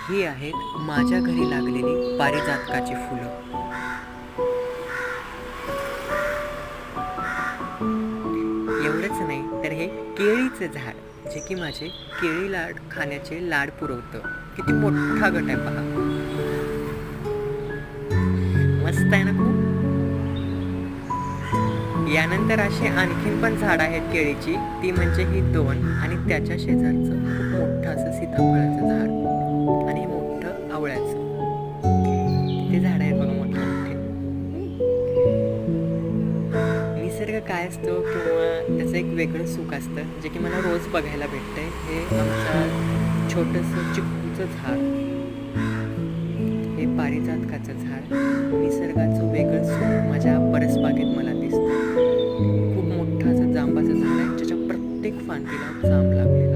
ही आहेत माझ्या घरी लागलेली पारिजातकाची फुलं. एवढंच नाही तर हे केळीचं झाड, जे की माझे केळी खाण्याचे लाड पुरवतं. किती मोठा गट आहे पहा, मस्त आहे ना खूप. यानंतर असे आणखीन पण झाड आहेत केळीची, ती म्हणजे ही दोन, आणि त्याच्या शेजारचं खूप मोठं असं सीताफळाचं झाड आणि मोठं आवळ्याचं. किती झाड आहेत बघा मोठे मोठे. निसर्ग काय असतो किंवा त्याचं एक वेगळं सुख असतं, जे की मला रोज बघायला भेटतंय. हे आमचं छोटंसं चिक्कूचं झाड, हे पारिजातकाचं झाड, निसर्गाचं वेगळं सुख माझ्या परसबागेत मला दिसतं. खूप मोठं असं जांबाचं झाड आहे, ज्याच्या प्रत्येक फांदीला जांब लागले.